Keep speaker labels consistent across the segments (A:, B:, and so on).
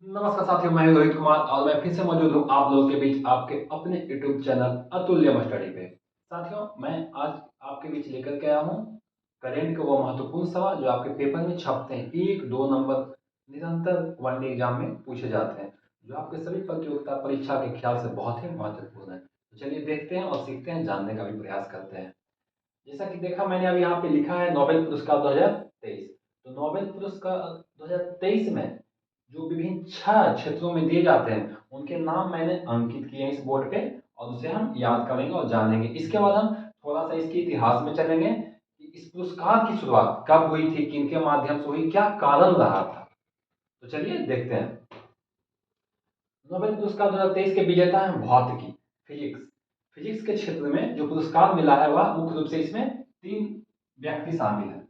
A: नमस्कार साथियों, मैं हूं रोहित कुमार और मैं फिर से मौजूद हूं आप लोगों के बीच आपके अपने यूट्यूब चैनल अतुल्यम स्टडी पे। साथियों, मैं आज आपके बीच लेकर के आया हूं करंट के वो महत्वपूर्ण सवाल जो आपके पेपर में छपते हैं। 1-2 नंबर निरंतर वनडे एग्जाम में पूछे जाते हैं, जो आपके सभी प्रतियोगिता परीक्षा के ख्याल से बहुत ही महत्वपूर्ण है। तो चलिए देखते हैं और सीखते हैं, जानने का भी प्रयास करते हैं। जैसा कि देखा मैंने अब यहाँ पे लिखा है नोबेल पुरस्कार 2023। तो नोबेल पुरस्कार 2023 में जो विभिन्न 6 क्षेत्रों में दिए जाते हैं उनके नाम मैंने अंकित किए हैं इस बोर्ड पे, और उसे हम याद करेंगे और जानेंगे। इसके बाद हम थोड़ा सा इसके इतिहास में चलेंगे कि इस पुरस्कार की शुरुआत कब हुई थी, किनके माध्यम से हुई, क्या कारण रहा था। तो चलिए देखते हैं। नोबेल पुरस्कार 2023 के विजेता हैं भौतिकी, फिजिक्स। फिजिक्स के क्षेत्र में जो पुरस्कार मिला है वह मुख्य रूप से इसमें 3 व्यक्ति शामिल हैं।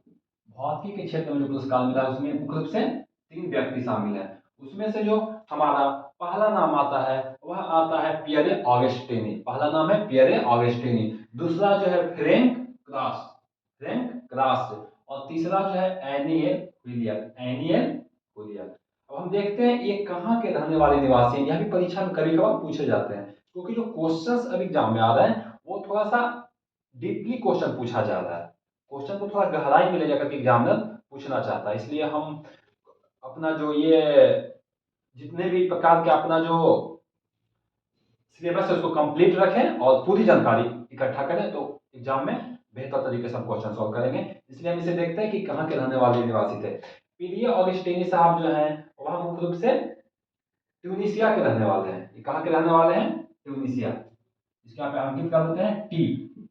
A: भौतिकी के क्षेत्र में जो पुरस्कार मिला है उसमें मुख्य रूप से 3 व्यक्ति शामिल हैं। उसमें से जो हमारा पहला नाम आता है वह आता है पियरे ऑगस्टिनी। पहला नाम है पियरे ऑगस्टिनी। दूसरा जो है फ्रैंक क्रास्ट। और तीसरा जो है एनियल हुलियर। अब हम देखते हैं ये कहाँ के रहने वाले निवासी हैं। यह भी परीक्षा में कभी कभार पूछे जाते हैं, क्योंकि जो क्वेश्चंस अभी एग्जाम में आ रहे हैं वो थोड़ा सा डीपली क्वेश्चन पूछा जा रहा है। क्वेश्चन को थोड़ा गहराई में ले जाकर के एग्जामिनर पूछना चाहता है। इसलिए हम अपना जो ये जितने भी प्रकार के अपना जो सिलेबस है उसको कंप्लीट रखें और पूरी जानकारी इकट्ठा करें, तो एग्जाम में बेहतर तरीके से हम क्वेश्चन सॉल्व करेंगे। इसलिए हम इसे देखते हैं कि कहाँ के रहने वाले निवासी थे। पीरिये ऑगस्टिनी साहब जो हैं वह मुख्य रूप से ट्यूनिसिया के रहने वाले हैं। ये कहाँ के रहने वाले हैं? ट्यूनिसिया। इसके यहाँ पे अंकित कर देते हैं टी,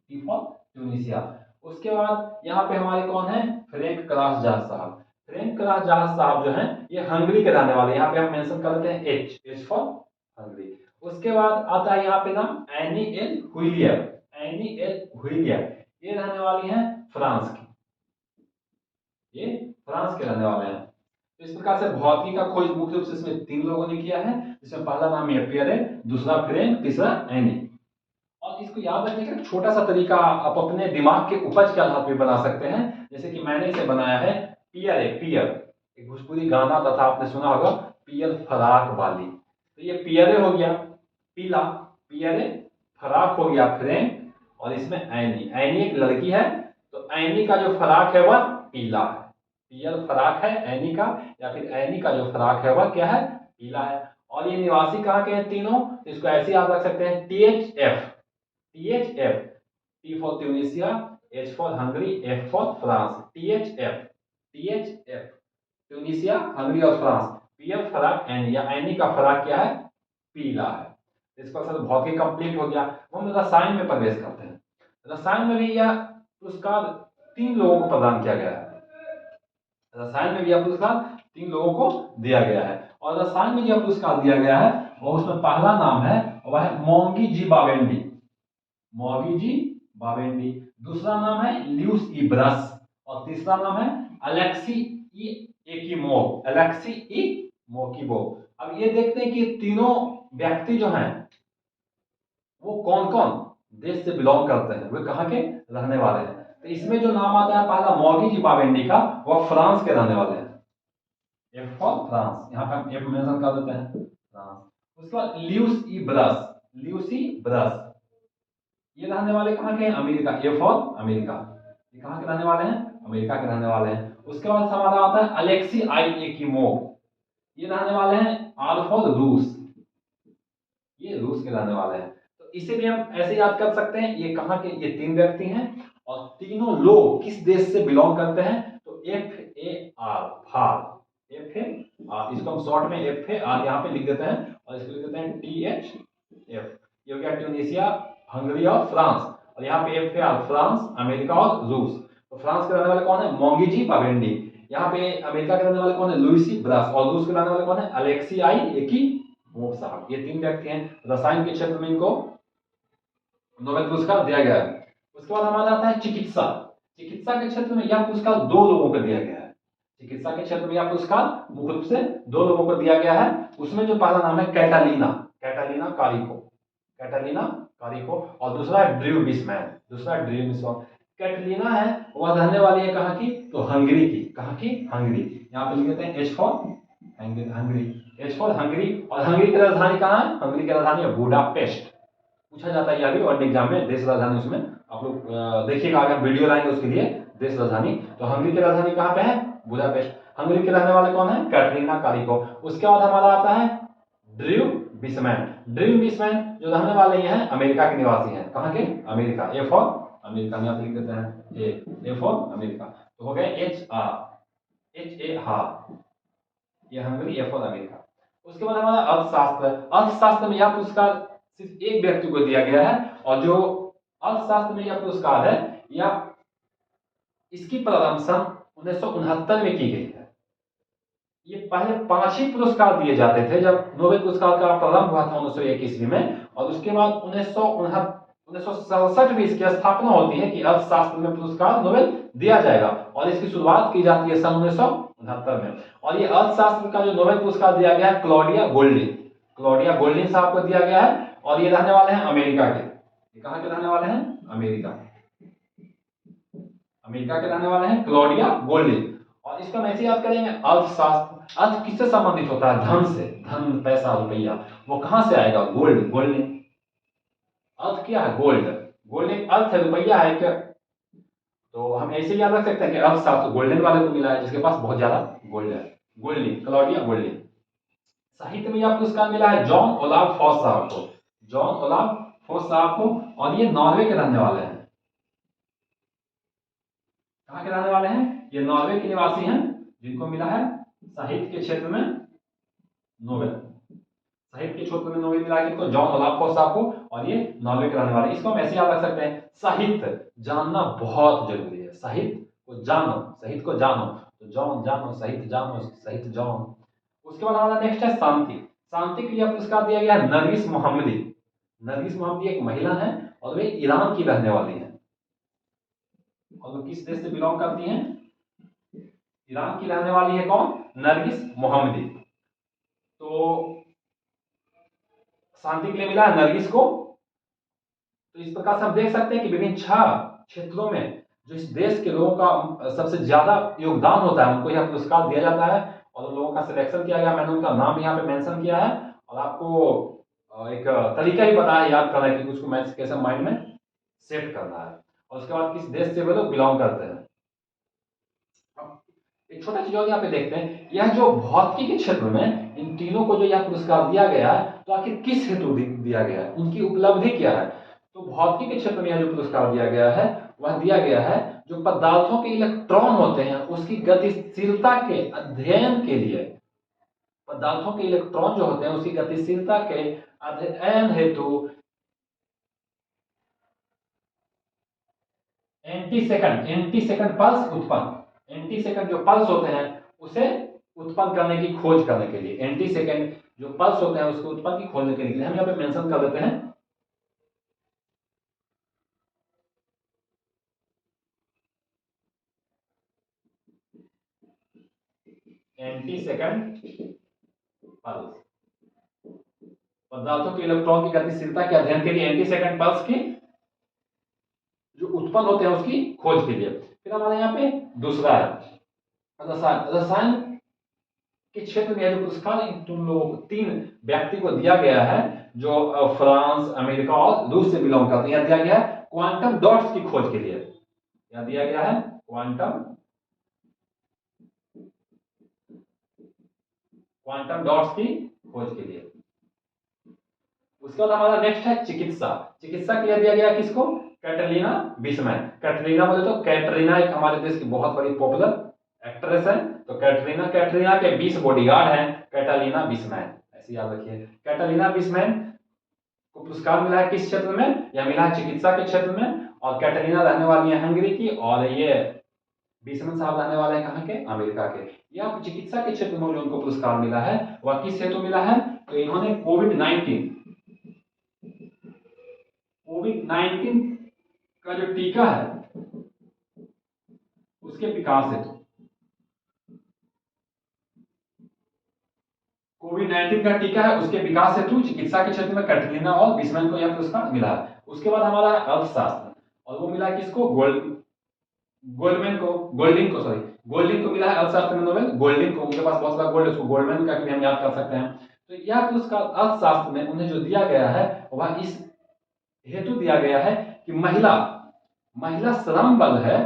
A: टी फॉर ट्यूनिसिया। उसके बाद यहाँ पे हमारे कौन है? फ्रैंक क्रास जहाज साहब। फ्रैंक क्रास जहाज साहब जो हैं ये हंगरी के रहने वाले हैं। यहाँ पे हम मेंशन कर देते हैं एच, एच फॉर हंगरी। उसके बाद आता है यहाँ पे नाम एनी एल हुइलियर। एनी एल हुइलियर ये रहने वाली हैं फ्रांस की। ये फ्रांस के रहने वाले हैं। तो इस प्रकार से भौतिकी का खोज मुख्य रूप से इसमें 3 लोगों ने किया है, जिसमें पहला नाम ये पियरे, दूसरा फ्रैंक, तीसरा एनी। और इसको याद रखने का एक छोटा सा तरीका आप अपने दिमाग के उपज के आधार पर बना सकते हैं। जैसे कि मैंने इसे बनाया है पियर, पियर एक भोजपुरी गाना था, आपने सुना होगा, पियर फराक वाली। तो ये पियरे हो गया पीला, पियरे। फराक हो गया फ्रैंक, और इसमें एनी, एनी एक लड़की है, तो एनी का जो फराक है वह पीला है। पियर फराक है एनी का, या फिर एनी का जो फराक है वह क्या है? पीला है। और ये निवासी कहाँ के हैं तीनों? तो इसको ऐसे याद रख सकते हैं T H F, T H F, T for Tunisia, H for Hungary, F for France. T H F, T H F, Tunisia, Hungary और फ्रांस। पीएफ फराक एनी, या एनी का फराक क्या है? पीला है। इस पर भौतिकी कंप्लीट हो गया। हम रसायन में प्रवेश करते हैं। रसायन में भी यह पुरस्कार 3 लोगों को प्रदान किया गया है। रसायन में भी यह पुरस्कार 3 लोगों को दिया गया है। और रसायन में यह पुरस्कार दिया गया है और उसमें पहला नाम है वह है मोंगी जी बावेंडी। मोगी जी बावेंडी। दूसरा नाम है ल्यूस ई ब्रस, और तीसरा नाम है अलेक्सी ई एकिमोव, अलेक्सी ई मोकिबोव। अब ये देखते हैं कि तीनों व्यक्ति जो हैं वो कौन कौन देश से बिलोंग करते हैं, वे कहाँ के रहने वाले हैं। तो इसमें जो नाम आता है पहला मोगी जी बावेंडी का, वह फ्रांस के रहने वाले हैं। एफ फॉर फ्रांस, यहाँ पे हम एफ मेंशन कर देते हैं, फ्रांस। उसके बाद ल्यूस ई ब्रस, ल्यूसी ब्रस, ये रहने वाले कहाँ के हैं? अमेरिका। ए फॉर अमेरिका, ये कहाँ के रहने वाले हैं? अमेरिका के रहने वाले हैं। उसके बाद हमारा आता है अलेक्सी आई एकिमोव, ये रहने वाले हैं आर फॉर रूस, ये रूस के रहने वाले हैं। तो इसे भी हम ऐसे याद कर सकते हैं, ये कहाँ के? ये 3 व्यक्ति हैं और तीनों लोग किस देश से बिलोंग करते हैं? तो F A R, far, F A R, इसको हम शॉर्ट में एफ ए आर यहाँ पे लिख देते हैं, और इसको लिख देते हैं टी एच एफ। ये हो गया ट्यूनिसिया, हंगरी और फ्रांस। और यहाँ पे F A R, France, America और रूस। तो फ्रांस के रहने वाले कौन है? मोंगी जी बावेंडी। यहाँ पे अमेरिका के रहने वाले कौन है? लुइसी ब्रास। और रूस के रहने वाले कौन है? अलेक्सी आई एकी मोव साहब। ये 3 व्यक्ति हैं। रसायन के क्षेत्र में इनको नोबेल पुरस्कार दिया गया है। उसके बाद हमारा आता है चिकित्सा। चिकित्सा के क्षेत्र में यह पुरस्कार 2 लोगों को दिया गया है। चिकित्सा के क्षेत्र में यह पुरस्कार मुख्य रूप से 2 लोगों को दिया गया है। उसमें जो पहला नाम है Catalina, Catalina Kariko, Catalina Kariko. और दूसरा ड्रू बिस्मैन, दूसरा ड्रू बिस्मैन। कैटलीना है वह रहने वाली है कहाँ की? तो हंगरी की। कहाँ की? हंगरी। यहाँ पे लिख देते हैं H for Hungary, H for Hungary, और हंगरी की राजधानी कहाँ है? हंगरी की राजधानी है बुडापेस्ट। पूछा जाता है यह भी और एग्जाम में, देश राजधानी उसमें आप लोग देखिएगा, आगे हम वीडियो लाएंगे उसके लिए देश राजधानी। तो हंगरी की राजधानी कहाँ पे है? बुडापेस्ट। हंगरी के रहने वाले कौन है? कैटरीना कारिको। उसके बाद हमारा आता है ड्रू बिसमैन। ड्रू बिसमैन जो रहने वाले ये हैं अमेरिका के निवासी हैं। कहाँ के? अमेरिका। ए फॉर अमेरिका में आप लिख देते हैं ए फॉर अमेरिका। तो हो गया एच ए हार, ये हंगरी, ए फॉर अमेरिका। उसके बाद हमारा अर्थशास्त्र। अर्थशास्त्र में यह पुरस्कार सिर्फ एक व्यक्ति को दिया गया है, और जो अर्थशास्त्र में यह पुरस्कार है यह इसकी प्रारंभ सन 1969 में की गई है। ये पहले 5 ही पुरस्कार दिए जाते थे जब नोबेल पुरस्कार का प्रारंभ हुआ था 1901 ईस्वी में, और उसके बाद 1967 में इसकी स्थापना होती है कि अर्थशास्त्र में पुरस्कार नोबेल दिया जाएगा, और इसकी शुरुआत की जाती है सन 1969 में। और ये अर्थशास्त्र का जो नोबेल पुरस्कार दिया गया है क्लॉडिया गोल्डिन, क्लॉडिया गोल्डिन साहब को दिया गया है, और ये रहने वाले हैं अमेरिका के। ये कहाँ के रहने वाले हैं? अमेरिका, अमेरिका के रहने वाले हैं क्लॉडिया गोल्डिन। और इसको हम ऐसे याद करेंगे, अर्थशास्त्र, अर्थ किससे संबंधित होता है? धन से। धन, पैसा, रुपया, वो कहां से आएगा? Gold, gold. अर्थ क्या है? गोल्ड। गोल्ड एक अर्थ है, रुपया है क्या? तो हम ऐसे याद रख सकते हैं कि अर्थशास्त्र गोल्डन वाले को मिला है, जिसके पास बहुत ज्यादा गोल्ड है। Goldin, Claudia Goldin. साहित्य में यह पुरस्कार मिला है जॉन ओलाव फॉस साहब को, जॉन ओलाव फॉस साहब को, और ये नॉर्वे के रहने वाले हैं। कहाँ के रहने वाले हैं? ये नॉर्वे के निवासी हैं, जिनको मिला है साहित्य के क्षेत्र में नोबेल। साहित्य के क्षेत्र में नोबेल मिला किनको? जॉन ओलाफ फॉस साहब को, और ये नॉर्वे के रहने वाले। इसको हम ऐसे याद रख सकते हैं, साहित्य जानना बहुत जरूरी है। साहित्य को जानो, साहित्य को जानो, तो जॉन जानो, साहित्य जॉन। उसके बाद हमारा नेक्स्ट है शांति। शांति के लिए पुरस्कार दिया गया है नरगिस मोहम्मदी। नरगिस मोहम्मदी एक महिला है, और वे ईरान की रहने वाली है। और वो किस देश से बिलोंग करती हैं? ईरान की रहने वाली है। कौन? नरगिस मोहम्मदी। तो शांति के लिए मिला है नरगिस को। तो इस प्रकार से हम देख सकते हैं कि विभिन्न 6 क्षेत्रों में जो इस देश के लोगों का सबसे ज्यादा योगदान होता है, उनको यह पुरस्कार दिया जाता है, और उन लोगों का सिलेक्शन किया गया। मैंने उनका नाम यहाँ पे मेंशन किया है, और आपको एक तरीका ही पता है याद करना कि उसको मैच कैसे माइंड में सेट करना है, और उसके बाद किस देश से वे लोग बिलोंग करते हैं। एक छोटा चीज और यहाँ पे देखते हैं, यह जो भौतिकी के क्षेत्र में इन तीनों को जो यह पुरस्कार दिया गया है, तो आखिर किस हेतु दिया गया है, उनकी उपलब्धि क्या है? तो भौतिकी के क्षेत्र में यह जो पुरस्कार दिया गया है, वह दिया गया है जो पदार्थों के इलेक्ट्रॉन होते हैं उसकी गतिशीलता के अध्ययन के लिए। पदार्थों के इलेक्ट्रॉन जो होते हैं उसकी गतिशीलता के अध्ययन हेतु एंटी सेकंड पल्स उत्पन्न, एंटी सेकंड जो पल्स होते हैं उसे उत्पन्न करने की खोज करने के लिए, एंटी सेकंड जो पल्स होते हैं उसको उत्पन्न की खोज करने के लिए हम यहाँ पे मेंशन कर देते हैं एंटी सेकंड पल्स। पदार्थों के इलेक्ट्रॉन की गतिशीलता के अध्ययन के लिए एंटी सेकंड पल्स की जो उत्पन्न होते हैं उसकी खोज के लिए। फिर हमारे यहाँ पे दूसरा है रसायन के क्षेत्र में जो पुरस्कार तुम लोग 3 व्यक्ति को दिया गया है जो फ्रांस, अमेरिका और रूस से बिलोंग करते हैं। दिया गया है क्वांटम डॉट्स की खोज के लिए। क्या दिया गया है? क्वांटम डॉट्स की खोज के लिए। उसके बाद हमारा नेक्स्ट है चिकित्सा। चिकित्सा के लिए दिया गया किसको? कैटरीना बिस्मैन। कैटरीना बोले तो कैटरीना एक हमारे देश की बहुत बड़ी पॉपुलर एक्ट्रेस है, तो कैटरीना के 20 बॉडीगार्ड हैं कैटरीना बिस्मैन, ऐसे याद रखिए। कैटरीना बिस्मैन को पुरस्कार मिला है किस क्षेत्र में? यह मिला है चिकित्सा के क्षेत्र में, और कैटरीना रहने वाली है हंगरी की, और ये बिस्मैन साहब रहने वाले हैं कहाँ के? अमेरिका के। यह चिकित्सा के क्षेत्र में जो उनको पुरस्कार मिला है वह किस हेतु मिला है? तो इन्होंने कोविड-19 का जो टीका है उसके विकास हेतु, कोविड-19 का टीका है उसके विकास हेतु चिकित्सा के क्षेत्र में कैटरीना और बिस्मैन को यह पुरस्कार मिला है। उसके बाद हमारा अर्थशास्त्र, और वो मिला किसको? गोल्डिंग को मिला है अर्थशास्त्र में नोबेल। गोल्डिंग को, उनके पास बहुत सारा गोल्ड है, उसको गोल्डमैन का भी हम याद कर सकते हैं। तो यह पुरस्कार अर्थशास्त्र में उन्हें जो दिया गया है वह इस हेतु दिया गया है कि महिला महिला श्रम बल है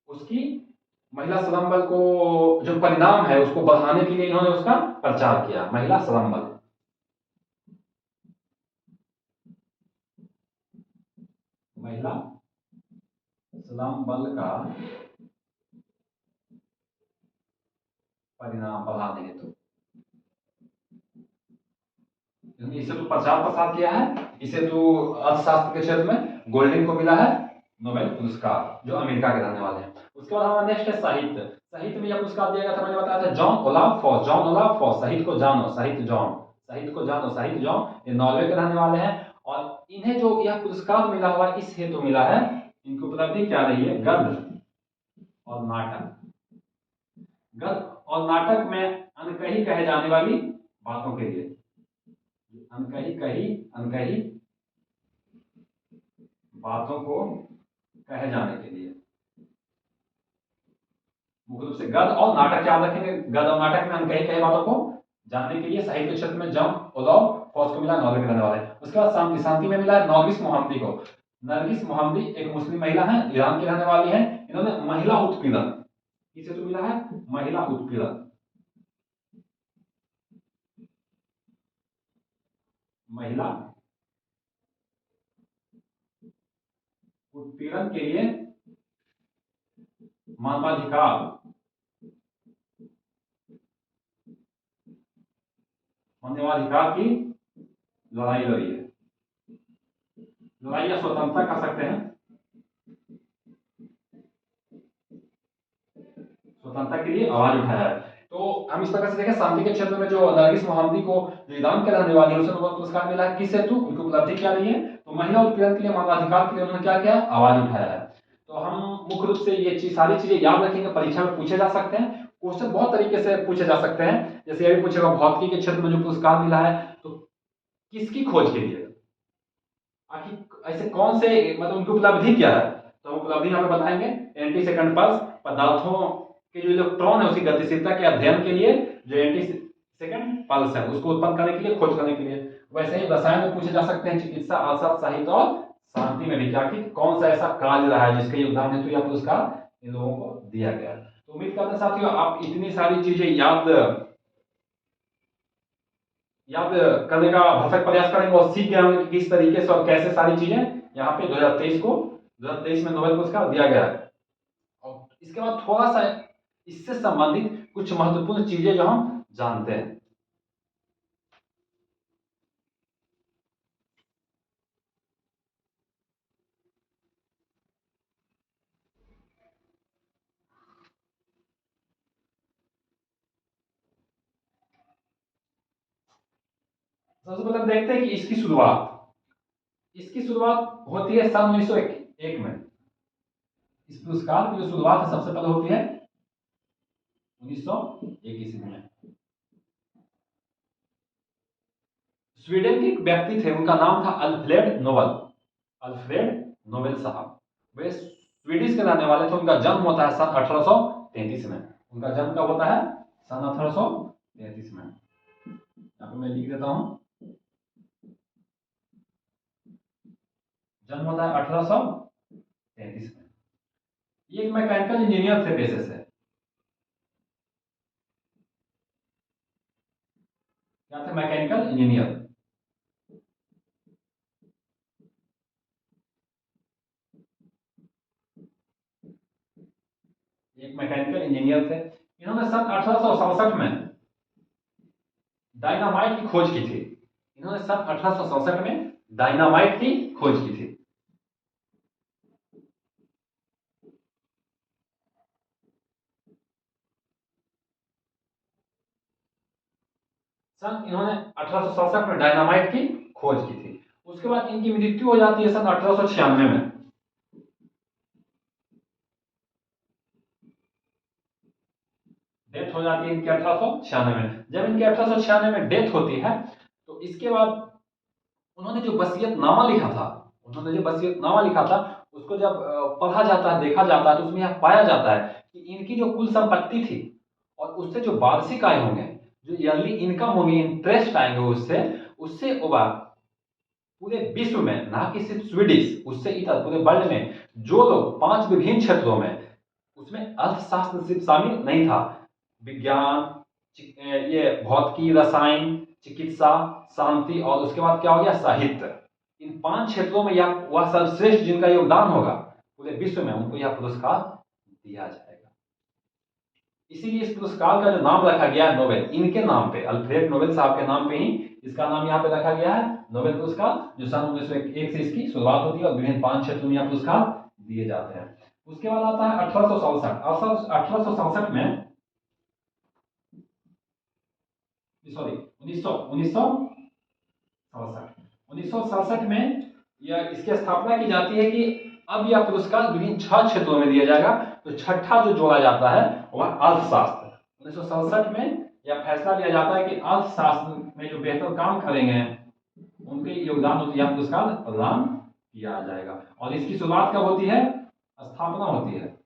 A: उसकी, महिला श्रम बल को जो परिणाम है उसको बढ़ाने के लिए इन्होंने उसका प्रचार किया। महिला श्रम बल, महिला श्रम बल का परिणाम बढ़ाने हेतु इसे तो प्रचार प्रसार किया है। इसे तो अर्थशास्त्र के क्षेत्र में गोल्डिंग को मिला है नोबेल पुरस्कार, जो अमेरिका के रहने वाले हैं। उसके बाद हमारा नेक्स्ट है साहित्य। साहित्य में यह पुरस्कार दिया गया था, मैंने बताया था, Jon Olav Fosse. Jon Olav Fosse, साहित्य को जानो, साहित्य जॉन, साहित्य को जानो, साहित्य जॉन, ये नॉर्वे के रहने वाले हैं। और इन्हें जो यह पुरस्कार मिला हुआ इस हेतु मिला है, इनकी उपलब्धि क्या रही है, गद्य और नाटक। गद्य और नाटक में अनकही कहे जाने वाली बातों के लिए, अनकही बातों को कहे जाने के लिए, मुख्य रूप से गद्य और नाटक याद रखेंगे। गद्य और नाटक में अनकही कही बातों को जानने के लिए साहित्य क्षेत्र में जॉन ओलाफ फॉस को मिला, नॉर्वे के रहने वाले। उसके बाद शांति, शांति में मिला है नरगिस मोहम्मदी को। नरगिस मोहम्मदी एक मुस्लिम महिला है, ईरान की रहने वाली है। इन्होंने महिला उत्पीड़न, किसे तो मिला है, महिला उत्पीड़न, महिला उत्पीड़न के लिए मानवाधिकार, मानवाधिकार की लड़ाई लड़ी है। लड़ाई या स्वतंत्रता कह सकते हैं, स्वतंत्रता के लिए आवाज उठाया है। तो हम इस प्रकार से देखें, शांति के क्षेत्र में जो नरगिस मोहम्मदी को, जो ईरान के रहने वाली है, उसे नोबेल पुरस्कार मिला है। किस हेतु, उनकी उपलब्धि क्या रही है, तो महिला उत्पीड़न के लिए, मानवाधिकार के लिए उन्होंने क्या किया, आवाज उठाया है। तो हम मुख्य रूप से ये सारी चीजें याद रखेंगे, परीक्षा में पूछे जा सकते हैं। क्वेश्चन बहुत तरीके से पूछे जा सकते हैं, जैसे ये भी पूछेगा भौतिकी के क्षेत्र में जो पुरस्कार मिला है तो किसकी खोज के लिए, आखिर ऐसे कौन से, मतलब उनकी उपलब्धि क्या है, तो हम उपलब्धि यहाँ पे बताएंगे। एंटी सेकंड पल्स, पदार्थों के जो इलेक्ट्रॉन है उसकी गतिशीलता के अध्ययन के लिए जो एंटी सेकंड पल्स है उसको उत्पन्न करने के लिए, खोज करने के लिए। वैसे ही रसायन में पूछे जा सकते हैं, चिकित्सा, अर्थशास्त्र, साहित्य और शांति में भी क्या कि कौन सा ऐसा कार्य रहा है जिसके योगदान हेतु यह पुरस्कार इन लोगों को दिया गया। तो उम्मीद करते हैं साथियों आप इतनी सारी चीजें याद करने का भरसक प्रयास करेंगे और सीख गए होंगे कि किस तरीके से और कैसे सारी चीजें यहाँ पे 2023 में नोबेल पुरस्कार दिया गया है। और इसके बाद थोड़ा सा इससे संबंधित कुछ महत्वपूर्ण चीजें जो हम जानते हैं। सबसे पहले देखते हैं कि इसकी शुरुआत होती है सन 1901 में। इस पुरस्कार की जो शुरुआत है सबसे पहले होती है 1901 ईस्वी में। स्वीडन के एक व्यक्ति थे, उनका नाम था अल्फ्रेड नोबेल। अल्फ्रेड नोबेल साहब, वे स्वीडिश के रहने वाले थे। उनका जन्म होता है सन 1833 में। उनका जन्म कब होता है, सन 1833 में। यहाँ पे मैं लिख देता हूं, जन्म होता है 1833 में। ये एक मैकेनिकल इंजीनियर थे पेशे से। क्या थे, मैकेनिकल इंजीनियर। एक मैकेनिकल इंजीनियर थे। इन्होंने सन 1867 में डायनामाइट की खोज की थी। इन्होंने सन 1867 में डायनामाइट की खोज की थी। इन्होंने 1867 में डायनामाइट की खोज की थी। उसके बाद इनकी मृत्यु हो जाती है सन 1896 में। डेथ हो जाती है इनकी 1896 में। जब इनकी 1896 में डेथ होती है तो इसके बाद उन्होंने जो वसीयतनामा लिखा था, उसको उसको जब पढ़ा जाता है, देखा जाता है, तो उसमें यह पाया जाता है कि इनकी जो कुल संपत्ति थी और उससे जो वार्षिक आय होंगे, जो ईयरली इनकम होगी, इंटरेस्ट आएंगे उससे ओवर पूरे विश्व में, ना कि सिर्फ स्वीडिश, उससे इतर पूरे वर्ल्ड में जो लोग 5 विभिन्न क्षेत्रों में, उसमें अर्थशास्त्र सिर्फ शामिल नहीं था, विज्ञान, ये भौतिकी, रसायन, चिकित्सा, शांति और उसके बाद क्या हो गया, साहित्य, इन 5 क्षेत्रों में यह वह सर्वश्रेष्ठ जिनका योगदान होगा पूरे विश्व में, उनको यह पुरस्कार दिया जाएगा। इसीलिए इस पुरस्कार का जो नाम रखा गया है नोबेल, इनके नाम पे, अल्फ्रेड नोबेल साहब के नाम पे ही इसका नाम यहाँ पे रखा गया है नोबेल पुरस्कार, जो सन 1901 से इसकी शुरुआत होती है और विभिन्न 5 क्षेत्रों में यह पुरस्कार दिए जाते हैं। उसके बाद आता है 1867 में, सॉरी 1967 में यह इसकी स्थापना की जाती है कि अब यह पुरस्कार विभिन्न 6 क्षेत्रों में दिया जाएगा। तो छठा जो जोड़ा जाता है वह अर्थशास्त्र। 1967 में यह फैसला लिया जाता है कि अर्थशास्त्र में जो बेहतर काम करेंगे उनके योगदान होती है, पुरस्कार प्रदान किया जाएगा। और इसकी शुरुआत कब होती है, स्थापना होती है,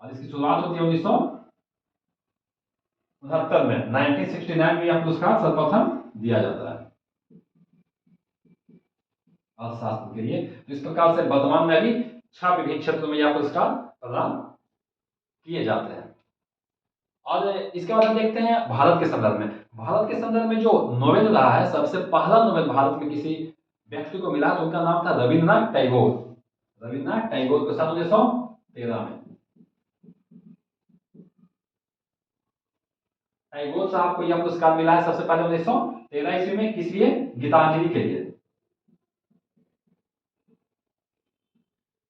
A: और इसकी शुरुआत होती है 1969 में, 1969 में यह पुरस्कार सर्वप्रथम दिया जाता है अर्थशास्त्र के लिए। तो इस प्रकार से वर्तमान में भी 6 विभिन्न क्षेत्रों में यह पुरस्कार प्रदान किए जाते हैं। और इसके बाद हम देखते हैं भारत के संदर्भ में। भारत के संदर्भ में जो नोबेल रहा है, सबसे पहला नोबेल भारत में किसी व्यक्ति को मिला, तो उनका नाम था रविन्द्रनाथ टैगोर। रविन्द्रनाथ टैगोर को सन 1913 में टैगोर साहब को यह पुरस्कार मिला है सबसे पहले 1913 ईस्वी में। किस लिए, गीतांजलि के लिए।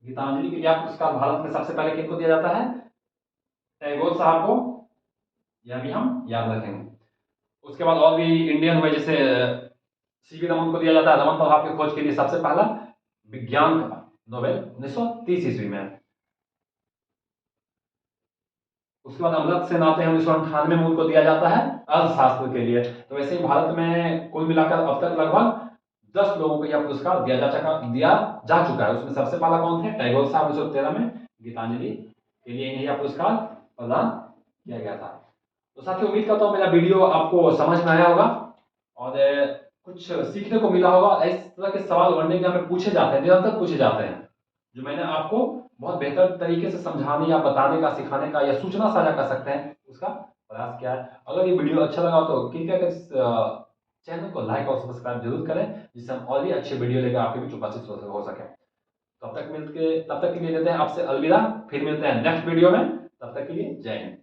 A: गीतांजलि के लिए यह पुरस्कार भारत में सबसे पहले किनको दिया जाता है, टैगोर साहब को, यह भी हम याद रखेंगे। उसके बाद और भी इंडियन हुए, जैसे सीवी रमन को दिया जाता है रमन प्रभाव की खोज के लिए सबसे पहला विज्ञान का नोबेल 1930 ईस्वी में। उसके बाद अमृत सेन आते हैं 1998 में, उनको दिया जाता है अर्थशास्त्र के लिए। तो वैसे ही भारत में कुल मिलाकर अब तक लगभग 10 लोगों को यह पुरस्कार दिया जा चुका है। उसमें सबसे पहला कौन थे, टैगोर साहब 1913 में। गीतांजलि के लिए इन्हें यह पुरस्कार प्रदान किया गया था। तो साथियों, उम्मीद करता हूँ मेरा वीडियो आपको समझ में आया होगा और कुछ सीखने को मिला होगा। इस तरह के सवाल वर्णन एग्जाम में पूछे जाते हैं, निरंतर पूछे जाते हैं, जो मैंने आपको बहुत बेहतर तरीके से समझाने या बताने का, सिखाने का या सूचना साझा कर सकते हैं, उसका प्रयास किया है। अगर ये वीडियो अच्छा लगा तो कृपया कर चैनल को लाइक और सब्सक्राइब जरूर करें, जिससे हम और भी अच्छे वीडियो लेकर आपके बीच उपस्थित हो सके। तब तक के लिए देते हैं आपसे अलविदा, फिर मिलते हैं नेक्स्ट वीडियो में। तब तक के लिए जय हिंद।